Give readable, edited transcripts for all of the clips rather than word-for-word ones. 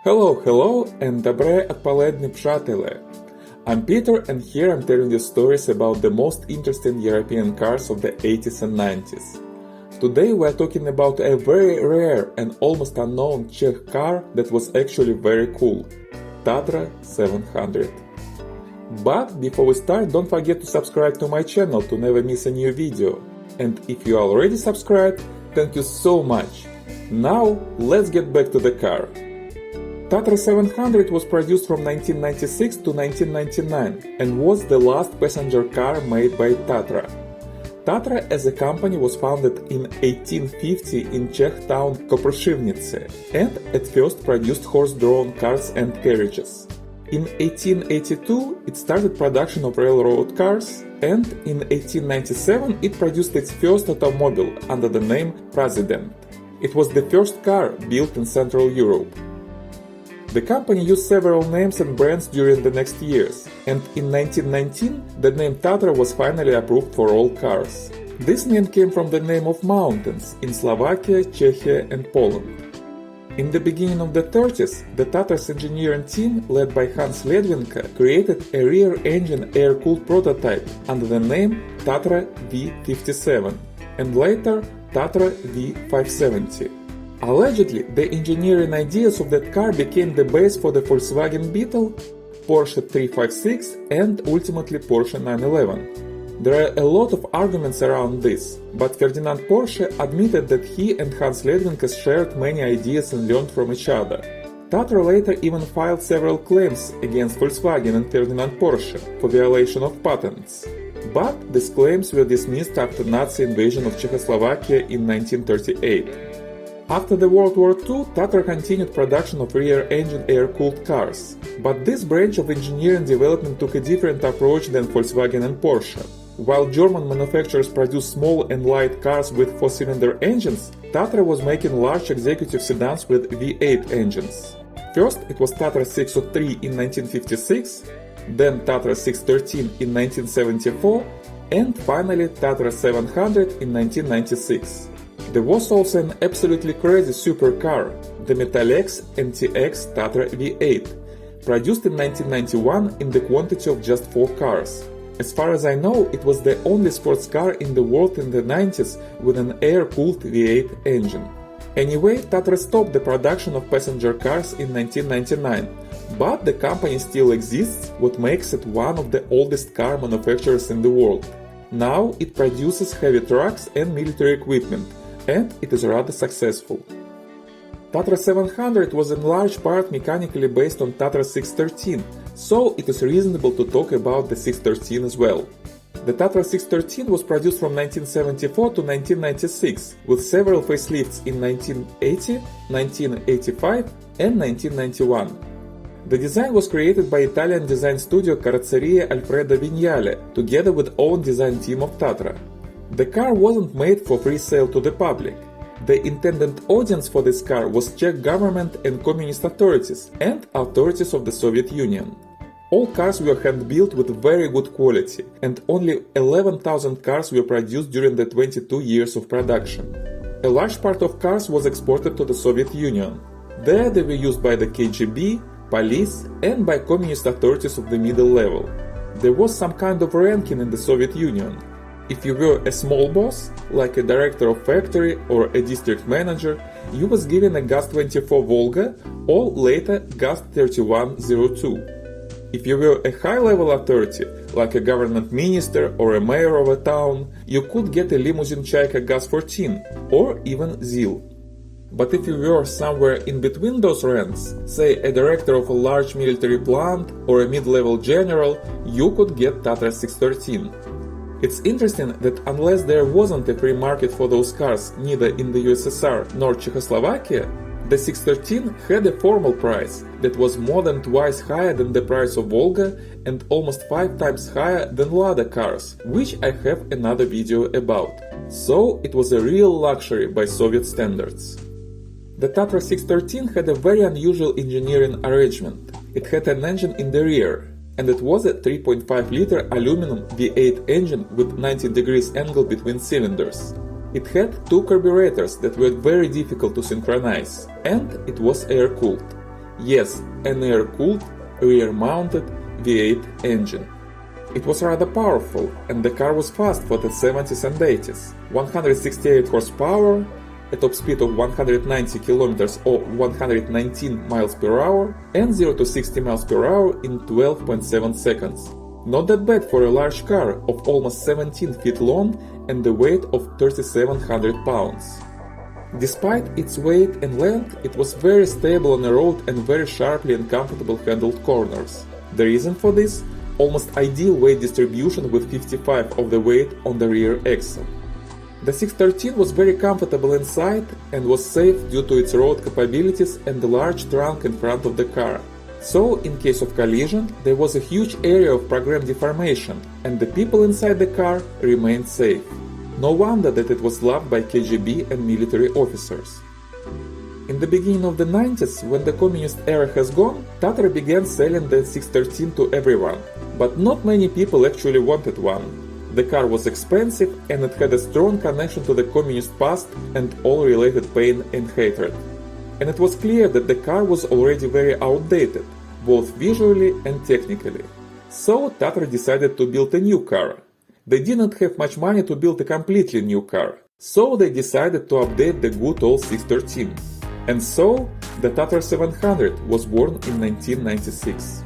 Hello, and dobre odpoledne přátelé. I'm Peter, and here I'm telling you stories about the most interesting European cars of the 80s and 90s. Today we are talking about a very rare and almost unknown Czech car that was actually very cool, Tatra 700. But before we start, don't forget to subscribe to my channel to never miss a new video. And if you are already subscribed, thank you so much. Now let's get back to the car. Tatra 700 was produced from 1996 to 1999 and was the last passenger car made by Tatra. Tatra as a company was founded in 1850 in Czech town Kopršivnice and at first produced horse-drawn cars and carriages. In 1882 it started production of railroad cars, and in 1897 it produced its first automobile under the name President. It was the first car built in Central Europe. The company used several names and brands during the next years, and in 1919 the name Tatra was finally approved for all cars. This name came from the name of mountains in Slovakia, Czechia and Poland. In the beginning of the 30s, the Tatra's engineering team, led by Hans Ledwinka, created a rear-engine air-cooled prototype under the name Tatra V57, and later Tatra V570. Allegedly, the engineering ideas of that car became the base for the Volkswagen Beetle, Porsche 356 and ultimately Porsche 911. There are a lot of arguments around this, but Ferdinand Porsche admitted that he and Hans Ledwinka shared many ideas and learned from each other. Tatra later even filed several claims against Volkswagen and Ferdinand Porsche for violation of patents. But these claims were dismissed after Nazi invasion of Czechoslovakia in 1938. After the World War II, Tatra continued production of rear-engine air-cooled cars, but this branch of engineering development took a different approach than Volkswagen and Porsche. While German manufacturers produced small and light cars with four-cylinder engines, Tatra was making large executive sedans with V8 engines. First it was Tatra 603 in 1956, then Tatra 613 in 1974, and finally Tatra 700 in 1996. There was also an absolutely crazy supercar, the Metalex NTX Tatra V8, produced in 1991 in the quantity of just 4 cars. As far as I know, it was the only sports car in the world in the 90s with an air-cooled V8 engine. Anyway, Tatra stopped the production of passenger cars in 1999, but the company still exists, what makes it one of the oldest car manufacturers in the world. Now it produces heavy trucks and military equipment, and it is rather successful. Tatra 700 was in large part mechanically based on Tatra 613, so it is reasonable to talk about the 613 as well. The Tatra 613 was produced from 1974 to 1996, with several facelifts in 1980, 1985 and 1991. The design was created by Italian design studio Carrozzerie Alfredo Vignale, together with own design team of Tatra. The car wasn't made for free sale to the public. The intended audience for this car was Czech government and communist authorities and authorities of the Soviet Union. All cars were hand-built with very good quality, and only 11,000 cars were produced during the 22 years of production. A large part of cars was exported to the Soviet Union. There they were used by the KGB, police and by communist authorities of the middle level. There was some kind of ranking in the Soviet Union. If you were a small boss, like a director of factory or a district manager, you was given a GAZ-24 Volga or later GAZ-3102. If you were a high-level authority, like a government minister or a mayor of a town, you could get a limousine Chaika GAZ-14 or even ZIL. But if you were somewhere in between those ranks, say a director of a large military plant or a mid-level general, you could get Tatra 613. It's interesting that unless there wasn't a free market for those cars neither in the USSR nor Czechoslovakia, the 613 had a formal price that was more than twice higher than the price of Volga and almost 5 times higher than Lada cars, which I have another video about. So it was a real luxury by Soviet standards. The Tatra 613 had a very unusual engineering arrangement. It had an engine in the rear, and it was a 3.5-liter aluminum V8 engine with 90 degrees angle between cylinders. It had 2 carburetors that were very difficult to synchronize, and it was air-cooled. Yes, an air-cooled, rear-mounted V8 engine. It was rather powerful, and the car was fast for the 70s and 80s. 168 horsepower, a top speed of 190 km or 119 miles per hour, and 0 to 60 miles per hour in 12.7 seconds. Not that bad for a large car of almost 17 feet long and the weight of 3,700 pounds. Despite its weight and length, it was very stable on the road and very sharply and comfortable handled corners. The reason for this? Almost ideal weight distribution with 55 of the weight on the rear axle. The 613 was very comfortable inside and was safe due to its road capabilities and the large trunk in front of the car. So, in case of collision, there was a huge area of program deformation and the people inside the car remained safe. No wonder that it was loved by KGB and military officers. In the beginning of the 90s, when the communist era has gone, Tatra began selling the 613 to everyone, but not many people actually wanted one. The car was expensive and it had a strong connection to the communist past and all related pain and hatred. And it was clear that the car was already very outdated, both visually and technically. So Tatra decided to build a new car. They didn't have much money to build a completely new car, so they decided to update the good old 613. And so, the Tatra 700 was born in 1996.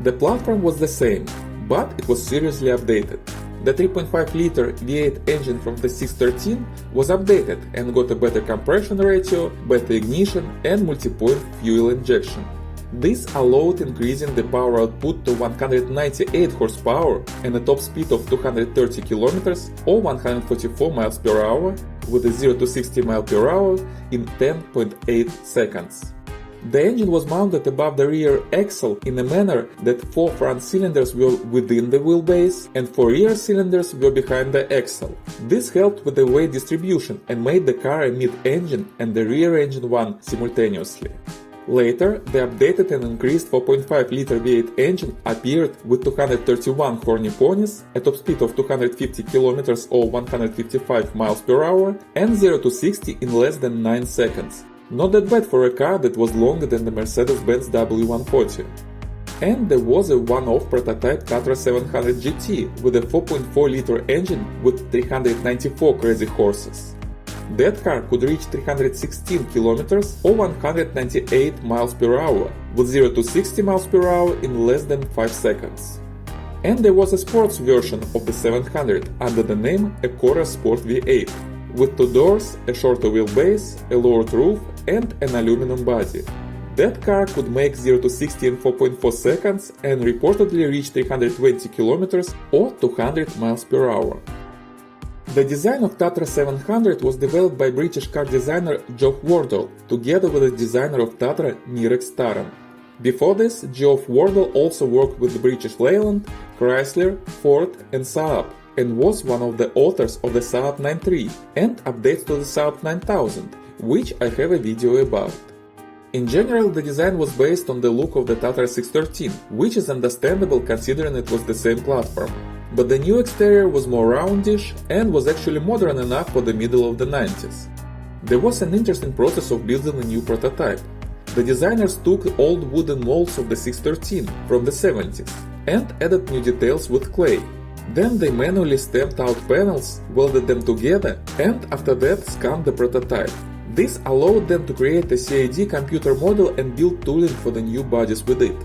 The platform was the same, but it was seriously updated. The 3.5-liter V8 engine from the 613 was updated and got a better compression ratio, better ignition and multi-point fuel injection. This allowed increasing the power output to 198 horsepower and a top speed of 230 km or 144 miles per hour with a 0 to 60 miles per hour in 10.8 seconds. The engine was mounted above the rear axle in a manner that 4 front cylinders were within the wheelbase and 4 rear cylinders were behind the axle. This helped with the weight distribution and made the car a mid-engine and the rear engine one simultaneously. Later, the updated and increased 4.5-liter V8 engine appeared with 231 horny ponies, a top speed of 250 km or 155 miles per hour, and 0 to 60 in less than 9 seconds. Not that bad for a car that was longer than the Mercedes-Benz W140. And there was a one-off prototype Tatra 700 GT with a 4.4-liter engine with 394 crazy horses. That car could reach 316 km or 198 miles per hour, with 0 to 60 miles per hour in less than 5 seconds. And there was a sports version of the 700 under the name Acura Sport V8, with 2 doors, a shorter wheelbase, a lowered roof and an aluminum body. That car could make 0 to 60 in 4.4 seconds and reportedly reach 320 km or 200 miles per hour. The design of Tatra 700 was developed by British car designer Geoff Wardle, together with the designer of Tatra Mirek Staran. Before this, Geoff Wardle also worked with the British Leyland, Chrysler, Ford and Saab, and was one of the authors of the Saab 9.3 and updates to the Saab 9000, which I have a video about. In general, the design was based on the look of the Tatra 613, which is understandable considering it was the same platform. But the new exterior was more roundish and was actually modern enough for the middle of the 90s. There was an interesting process of building a new prototype. The designers took old wooden molds of the 613 from the 70s and added new details with clay. Then they manually stamped out panels, welded them together, and after that scanned the prototype. This allowed them to create a CAD computer model and build tooling for the new bodies with it.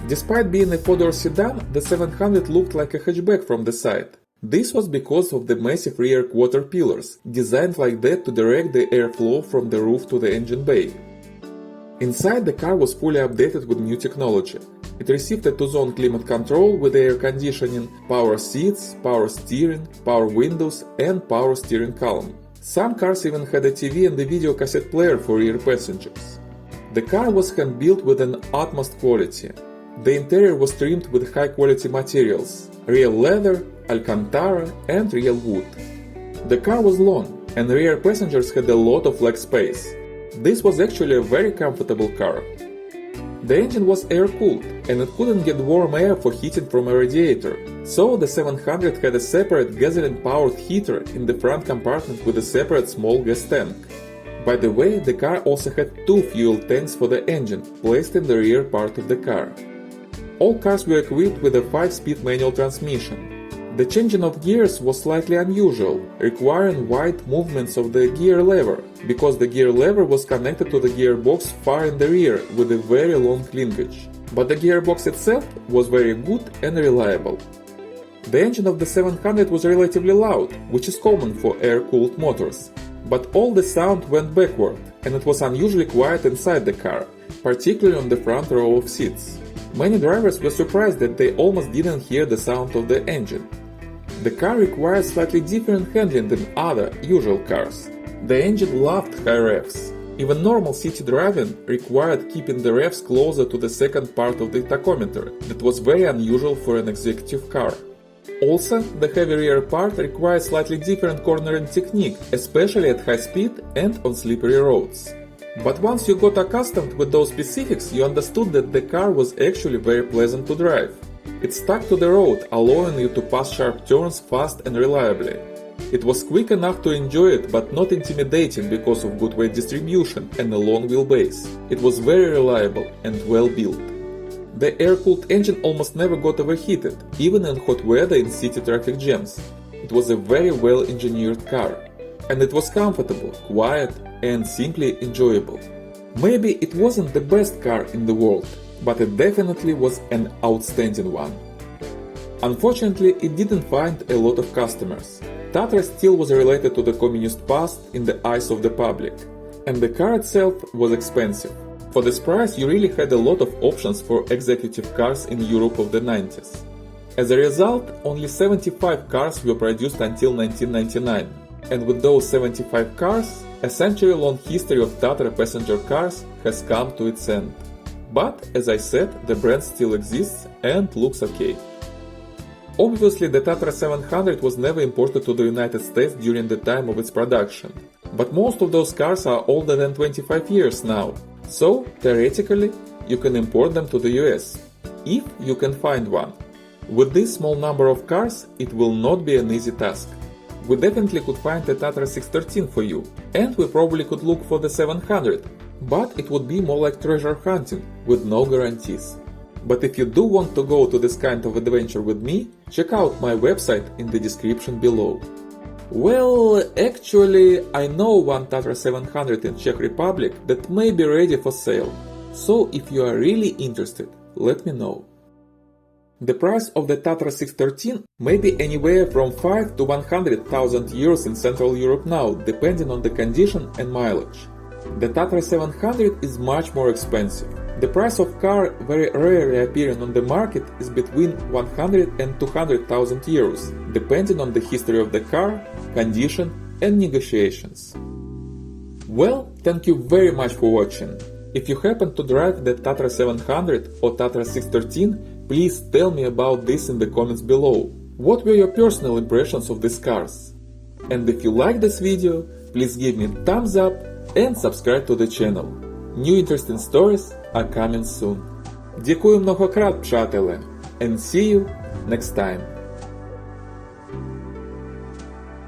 Despite being a 4-door sedan, the 700 looked like a hatchback from the side. This was because of the massive rear quarter pillars, designed like that to direct the airflow from the roof to the engine bay. Inside, the car was fully updated with new technology. It received a 2-zone climate control with air conditioning, power seats, power steering, power windows and power steering column. Some cars even had a TV and a video cassette player for rear passengers. The car was hand-built with an utmost quality. The interior was trimmed with high-quality materials, real leather, alcantara and real wood. The car was long, and rear passengers had a lot of leg space. This was actually a very comfortable car. The engine was air-cooled, and it couldn't get warm air for heating from a radiator, so the 700 had a separate gasoline-powered heater in the front compartment with a separate small gas tank. By the way, the car also had two fuel tanks for the engine, placed in the rear part of the car. All cars were equipped with a 5-speed manual transmission. The changing of gears was slightly unusual, requiring wide movements of the gear lever, because the gear lever was connected to the gearbox far in the rear with a very long linkage. But the gearbox itself was very good and reliable. The engine of the 700 was relatively loud, which is common for air-cooled motors. But all the sound went backward, and it was unusually quiet inside the car, particularly on the front row of seats. Many drivers were surprised that they almost didn't hear the sound of the engine. The car required slightly different handling than other usual cars. The engine loved high revs. Even normal city driving required keeping the revs closer to the second part of the tachometer. That was very unusual for an executive car. Also, the heavy rear part required slightly different cornering technique, especially at high speed and on slippery roads. But once you got accustomed with those specifics, you understood that the car was actually very pleasant to drive. It stuck to the road, allowing you to pass sharp turns fast and reliably. It was quick enough to enjoy it, but not intimidating because of good weight distribution and a long wheelbase. It was very reliable and well built. The air-cooled engine almost never got overheated, even in hot weather in city traffic jams. It was a very well-engineered car. And it was comfortable, quiet, and simply enjoyable. Maybe it wasn't the best car in the world, but it definitely was an outstanding one. Unfortunately, it didn't find a lot of customers. Tatra still was related to the communist past in the eyes of the public, and the car itself was expensive. For this price, you really had a lot of options for executive cars in Europe of the 90s. As a result, only 75 cars were produced until 1999, and with those 75 cars, a century-long history of Tatra passenger cars has come to its end. But, as I said, the brand still exists and looks okay. Obviously, the Tatra 700 was never imported to the United States during the time of its production, but most of those cars are older than 25 years now, so, theoretically, you can import them to the US, if you can find one. With this small number of cars, it will not be an easy task. We definitely could find a Tatra 613 for you, and we probably could look for the 700, but it would be more like treasure hunting, with no guarantees. But if you do want to go to this kind of adventure with me, check out my website in the description below. Well, actually, I know one Tatra 700 in Czech Republic that may be ready for sale, so if you are really interested, let me know. The price of the Tatra 613 may be anywhere from 5 to 100,000 euros in Central Europe now, depending on the condition and mileage. The Tatra 700 is much more expensive. The price of car very rarely appearing on the market is between 100 and 200,000 euros, depending on the history of the car, condition and negotiations. Well, thank you very much for watching. If you happen to drive the Tatra 700 or Tatra 613, please tell me about this in the comments below. What were your personal impressions of these cars? And if you like this video, please give me a thumbs up and subscribe to the channel. New interesting stories are coming soon. Дякую многократ, пшателе, and see you next time.